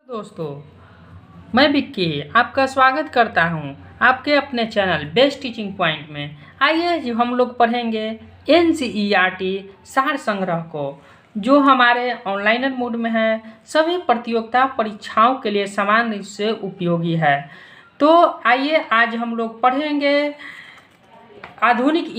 दोस्तों, मैं विक्की आपका स्वागत करता हूं आपके अपने चैनल बेस्ट टीचिंग पॉइंट में। आइए आज हम लोग पढ़ेंगे एनसीईआरटी सार संग्रह को, जो हमारे ऑनलाइन मोड में है, सभी प्रतियोगिता परीक्षाओं के लिए समान रूप से उपयोगी है। तो आइए आज हम लोग पढ़ेंगे आधुनिक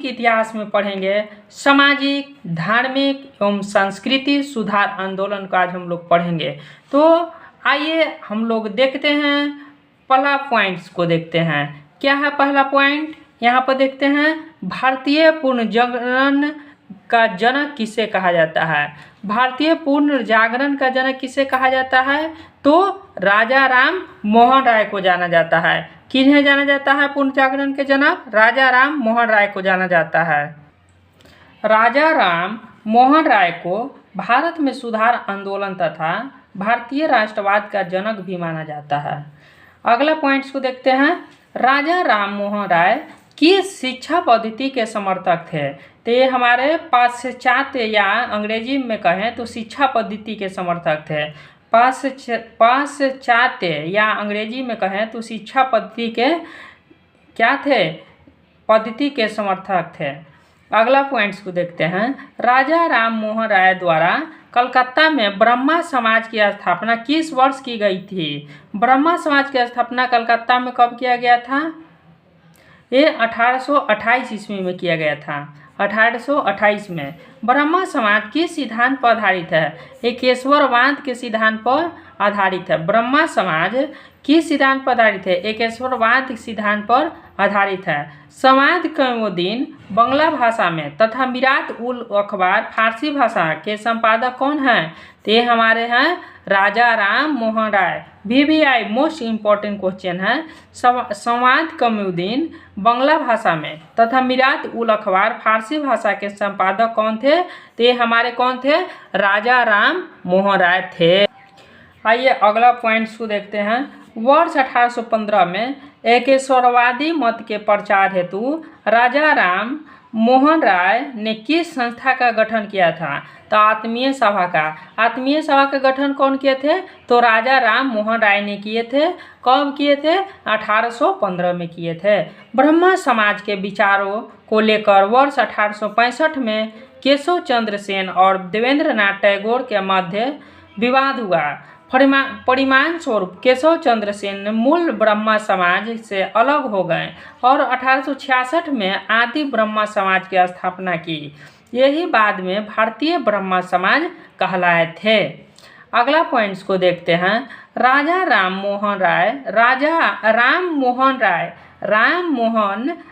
इतिहास में पढ़ेंगे सामाजिक, धार्मिक एवं संस्कृति सुधार आंदोलन का आज हम लोग पढ़ेंगे। तो आइए हम लोग देखते हैं, पहला पॉइंट्स को देखते हैं। क्या है पहला पॉइंट? यहाँ पर देखते हैं, भारतीय पुनर्जागरण का जनक किसे कहा जाता है? भारतीय पुनर्जागरण का जनक किसे कहा जाता है? तो राजा राम मोहन राय को जाना जाता है। किन्हें जाना जाता है पुनर्जागरण के जनक? राजा राम मोहन राय को जाना जाता है। राजा राम मोहन राय को भारत में सुधार आंदोलन तथा भारतीय राष्ट्रवाद का जनक भी माना जाता है। अगला पॉइंट्स को देखते हैं। राजा राम मोहन राय किस शिक्षा पद्धति के समर्थक थे? तो ये हमारे पाश्चात्य या अंग्रेजी में कहें तो शिक्षा पद्धति के समर्थक थे। पाश्चात्य या अंग्रेजी में कहें तो शिक्षा पद्धति के क्या थे? पद्धति के समर्थक थे। अगला पॉइंट्स को देखते हैं। राजा राम मोहन राय द्वारा कलकत्ता में ब्रह्मा समाज की स्थापना किस वर्ष की गई थी? ब्रह्मा समाज की स्थापना कलकत्ता में कब किया गया था? ये 1828 ईस्वी में किया गया था। 1828 में। ब्रह्मा समाज किस सिद्धांत पर आधारित है? एकेश्वरवाद के सिद्धांत पर आधारित है। ब्रह्मा समाज किस सिद्धांत पर आधारित है? एकेश्वरवाद के सिद्धांत पर आधारित है। समाज कैमुद्दीन बांग्ला भाषा में तथा मिरात उल अखबार फारसी भाषा के संपादक कौन हैं? तो ये हमारे हैं राजा Ram Mohan Roy. VVI most important question है। समाज कैमुद्दीन बांग्ला भाषा में तथा मिरात उल अखबार फारसी भाषा के संपादक कौन थे? तो ये हमारे कौन थे? राजा राम मोहन राय थे। आइए अगला पॉइंट्स को देखते हैं। वर्ष 1815 में एकेश्वरवादी मत के प्रचार हेतु राजा राम मोहन राय ने किस संस्था का गठन किया था? तो आत्मीय सभा का। आत्मीय सभा का गठन कौन किए थे? तो राजा राम मोहन राय ने किए थे। कब किए थे? 1815 में किए थे। ब्रह्मा समाज के विचारों को लेकर वर्ष 1865 में केशव चंद्र सेन और देवेंद्रनाथ टैगोर के मध्य विवाद हुआ। परिणाम स्वरूप केशव चंद्र सेन मूल ब्रह्मा समाज से अलग हो गए और 1866 में आदि ब्रह्मा समाज की स्थापना की। यही बाद में भारतीय ब्रह्मा समाज कहलाए थे। अगला पॉइंट्स को देखते हैं। राजा राम मोहन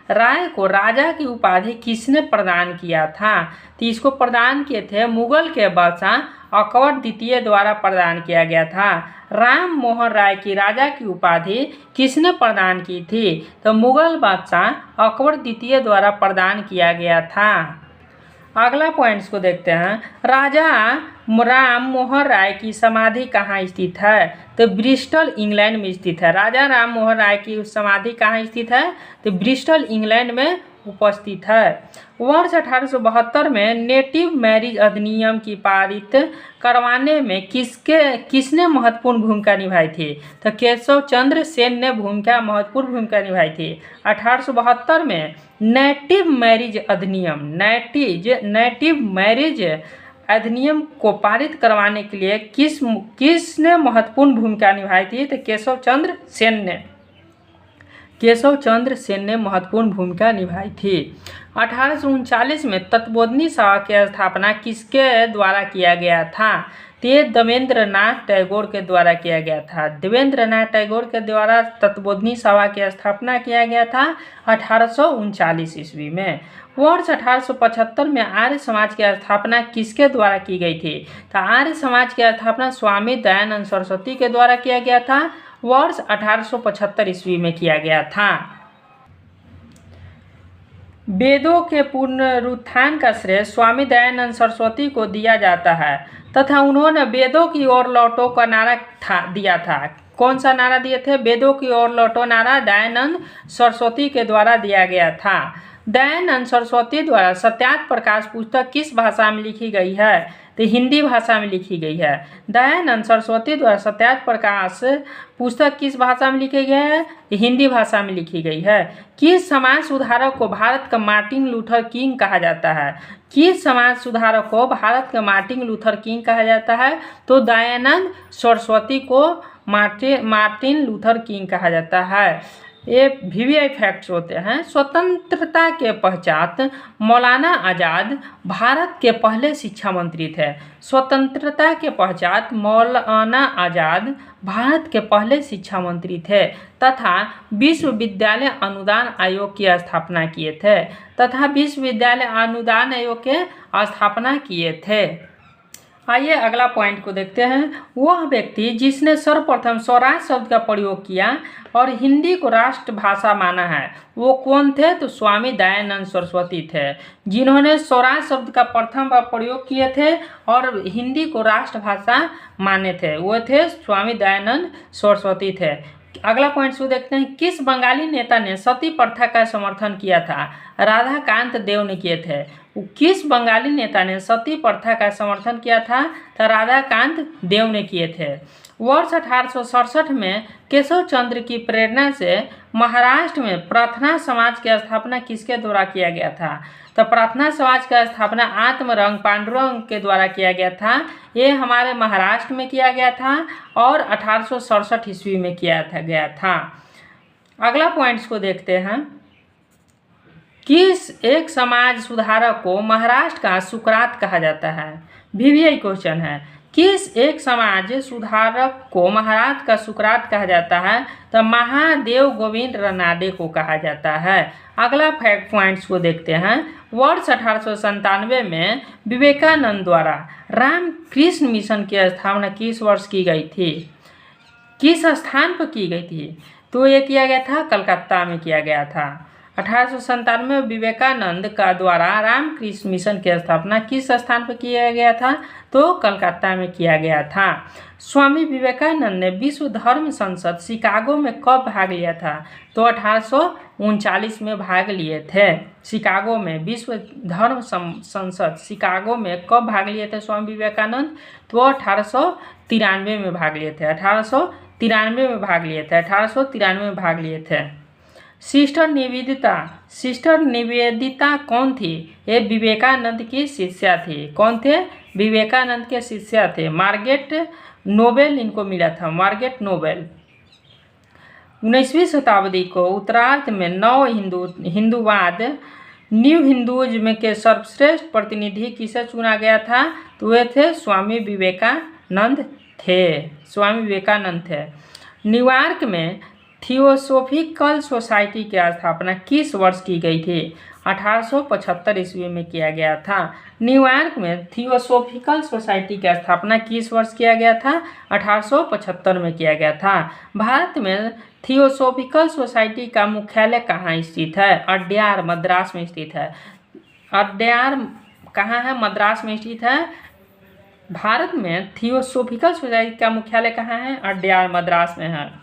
राय को राजा की उपाधि किसने प्रदान किया था? तो इसको प्रदान किए थे मुगल के बादशाह अकबर द्वितीय द्वारा प्रदान किया गया था। राम मोहन राय की राजा की उपाधि किसने प्रदान की थी? तो मुगल बादशाह अकबर द्वितीय द्वारा प्रदान किया गया था। अगला पॉइंट्स को देखते हैं। राजा राम मोहन राय की समाधि कहाँ स्थित है? तो ब्रिस्टल इंग्लैंड में स्थित है। राजा राम मोहन राय की समाधि कहाँ स्थित है? तो ब्रिस्टल इंग्लैंड में उपस्थित है। वर्ष 1872 में नेटिव मैरिज अधिनियम की पारित करवाने में किसने महत्वपूर्ण भूमिका निभाई थी? तो केशव चंद्र सेन ने महत्वपूर्ण भूमिका निभाई थी। 1872 में नेटिव मैरिज अधिनियम को पारित करवाने के लिए किसने महत्वपूर्ण भूमिका निभाई थी? तो केशव चंद्र सेन ने महत्वपूर्ण भूमिका निभाई थी। 1839 में तत्वबोधिनी सभा की स्थापना किसके द्वारा किया गया था? तो देवेंद्रनाथ टैगोर के द्वारा किया गया था। देवेंद्रनाथ टैगोर के द्वारा तत्वबोधिनी सभा की स्थापना किया गया था 1839 ईस्वी में। वर्ष 1875 में आर्य समाज की स्थापना किसके द्वारा की गई थी? तो आर्य समाज की स्थापना स्वामी दयानंद सरस्वती के द्वारा किया गया था। वर्ष 1875 ईस्वी में किया गया था। वेदों के पुनरुत्थान का श्रेय स्वामी दयानंद सरस्वती को दिया जाता है तथा उन्होंने वेदों की ओर लौटो का नारा दिया था। कौन सा नारा दिए थे? वेदों की ओर लौटो नारा दयानंद सरस्वती के द्वारा दिया गया था। दयानंद सरस्वती द्वारा सत्यार्थ प्रकाश पुस्तक किस भाषा में लिखी गई है? तो हिंदी भाषा में लिखी गई है। दयानंद सरस्वती द्वारा सत्यार्थ प्रकाश पुस्तक किस भाषा में लिखी गई है? हिंदी भाषा में लिखी गई है। किस समाज सुधारक को भारत का मार्टिन लूथर किंग कहा जाता है? किस समाज सुधारक को भारत का मार्टिन लूथर किंग कहा जाता है? तो दयानंद सरस्वती को मार्टिन लूथर किंग कहा जाता है। ये VVI फैक्ट्स होते हैं। स्वतंत्रता के पश्चात मौलाना आज़ाद भारत के पहले शिक्षा मंत्री थे। स्वतंत्रता के पश्चात मौलाना आज़ाद भारत के पहले शिक्षा मंत्री थे तथा विश्वविद्यालय अनुदान आयोग की स्थापना किए थे। आइए अगला पॉइंट को देखते हैं। वह व्यक्ति जिसने सर्वप्रथम स्वराज शब्द का प्रयोग किया और हिंदी को राष्ट्रभाषा माना है वो कौन थे? तो स्वामी दयानंद सरस्वती थे, जिन्होंने स्वराज शब्द का प्रथम बार प्रयोग किए थे और हिंदी को राष्ट्रभाषा माने थे। वो थे स्वामी दयानंद सरस्वती थे। अगला पॉइंट को देखते हैं। किस बंगाली नेता ने सती प्रथा का समर्थन किया था? राधाकांत देव ने किए थे। किस बंगाली नेता ने सती प्रथा का समर्थन किया था? तो राधाकांत देव ने किए थे। वर्ष 1867 में केशव चंद्र की प्रेरणा से महाराष्ट्र में प्रार्थना समाज की स्थापना किसके द्वारा किया गया था? तो प्रार्थना समाज का स्थापना आत्मरंग पांडुरंग के द्वारा किया गया था। ये हमारे महाराष्ट्र में किया गया था और 1867 ईस्वी में किया गया था। अगला पॉइंट्स को देखते हैं। किस एक समाज सुधारक को महाराष्ट्र का सुकरात कहा जाता है? VVI क्वेश्चन है। किस एक समाज सुधारक को महाराष्ट्र का सुकरात कहा जाता है? तो महादेव गोविंद रनाडे को कहा जाता है। अगला फैक्ट पॉइंट्स को देखते हैं। वर्ष 1897 में विवेकानंद द्वारा रामकृष्ण मिशन की स्थापना किस वर्ष की गई थी? किस स्थान पर की गई थी? तो ये किया गया था कलकत्ता में किया गया था। 1897 में विवेकानंद का द्वारा रामकृष्ण मिशन की स्थापना किस स्थान पर किया गया था? तो कलकत्ता में किया गया था। स्वामी विवेकानंद ने विश्व धर्म संसद शिकागो में कब भाग लिया था? तो 1839 में भाग लिए थे। शिकागो में विश्व धर्म संसद शिकागो में कब भाग लिए थे स्वामी विवेकानंद? तो 1893 में भाग लिए थे। 1893 में भाग लिए थे। सिस्टर निवेदिता कौन थी? ये विवेकानंद की शिष्या थी। कौन थे? विवेकानंद के शिष्या थे। मार्गरेट नोबेल इनको मिला था, मार्गरेट नोबेल। 19वीं शताब्दी को उत्तरार्ध में नव हिंदूवाद न्यू हिंदुइज्म के सर्वश्रेष्ठ प्रतिनिधि किसे चुना गया था? तो वे थे स्वामी विवेकानंद थे। न्यूयॉर्क में थियोसोफिकल सोसाइटी की स्थापना किस वर्ष की गई थी? 1875 ईस्वी में किया गया था। न्यूयॉर्क में थियोसोफिकल सोसाइटी की स्थापना किस वर्ष किया गया था? 1875 में किया गया था। भारत में थियोसोफिकल सोसाइटी का मुख्यालय कहाँ स्थित है? अड्यार, मद्रास में स्थित है। अड्यार कहाँ है? मद्रास में स्थित है। भारत में थियोसोफिकल सोसाइटी का मुख्यालय कहाँ है? अड्यार, मद्रास में है।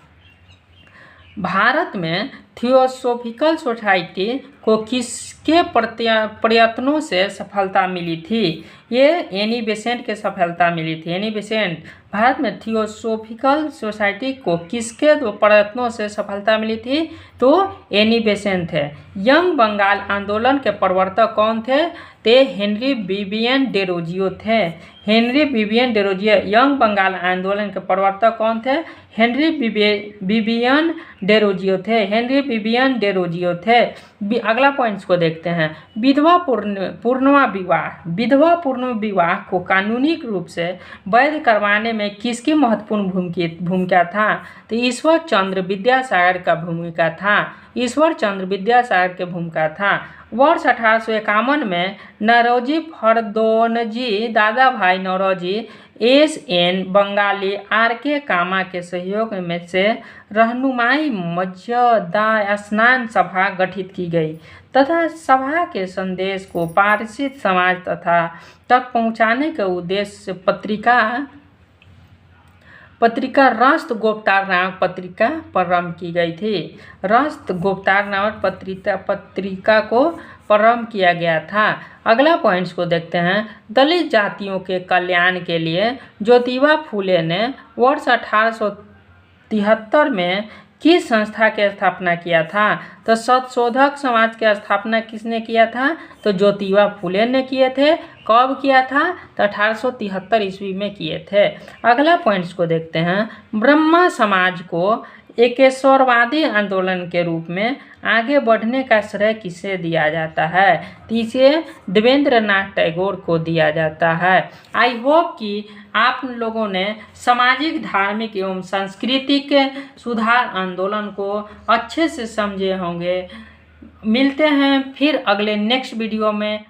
भारत में थियोसोफिकल सोसाइटी को किसके प्रयत्नों से सफलता मिली थी? ये एनी बेसेंट के सफलता मिली थी। Annie Besant. भारत में थियोसोफिकल सोसाइटी को किसके प्रयत्नों से सफलता मिली थी? तो एनी बेसेंट थे। यंग बंगाल आंदोलन के प्रवर्तक कौन थे? ते हेनरी विवियन डेरोजियो थे। Henry Vivian Derozio young Bengal आंदोलन के प्रवर्तक कौन थे? हेनरी विवियन डेरोजियो थे। अगला पॉइंट्स को देखते हैं। विधवा पूर्ण विवाह को कानूनी रूप से वैध करवाने में किसकी महत्वपूर्ण भूमिका था? तो ईश्वर चंद्र विद्यासागर की भूमिका था। वर्ष 1851 में नौरोजी फरदौनजी, दादा भाई नौरोजी, SN बंगाली, RK कामा के सहयोग में से रहनुमाई मर्यादा स्नान सभा गठित की गई तथा सभा के संदेश को पारसी समाज तक पहुंचाने के उद्देश्य से पत्रिका राष्ट्रगोपतार नामक पत्रिका प्रारंभ की गई थी। राष्ट्रगोपतार नामक पत्रिका को प्रारंभ किया गया था। अगला पॉइंट्स को देखते हैं। दलित जातियों के कल्याण के लिए ज्योतिबा फूले ने वर्ष 1873 में किस संस्था की स्थापना किया था? तो सत्यशोधक समाज की स्थापना किसने किया था? तो ज्योतिबा फूले ने किए थे। कब किया था? तो 1873 ईस्वी में किए थे। अगला पॉइंट्स को देखते हैं। ब्रह्मा समाज को एकेश्वरवादी आंदोलन के रूप में आगे बढ़ने का श्रेय किसे दिया जाता है? तो इसे देवेंद्रनाथ टैगोर को दिया जाता है। आई होप कि आप लोगों ने सामाजिक, धार्मिक एवं सांस्कृतिक सुधार आंदोलन को अच्छे से समझे होंगे। मिलते हैं फिर अगले नेक्स्ट वीडियो में।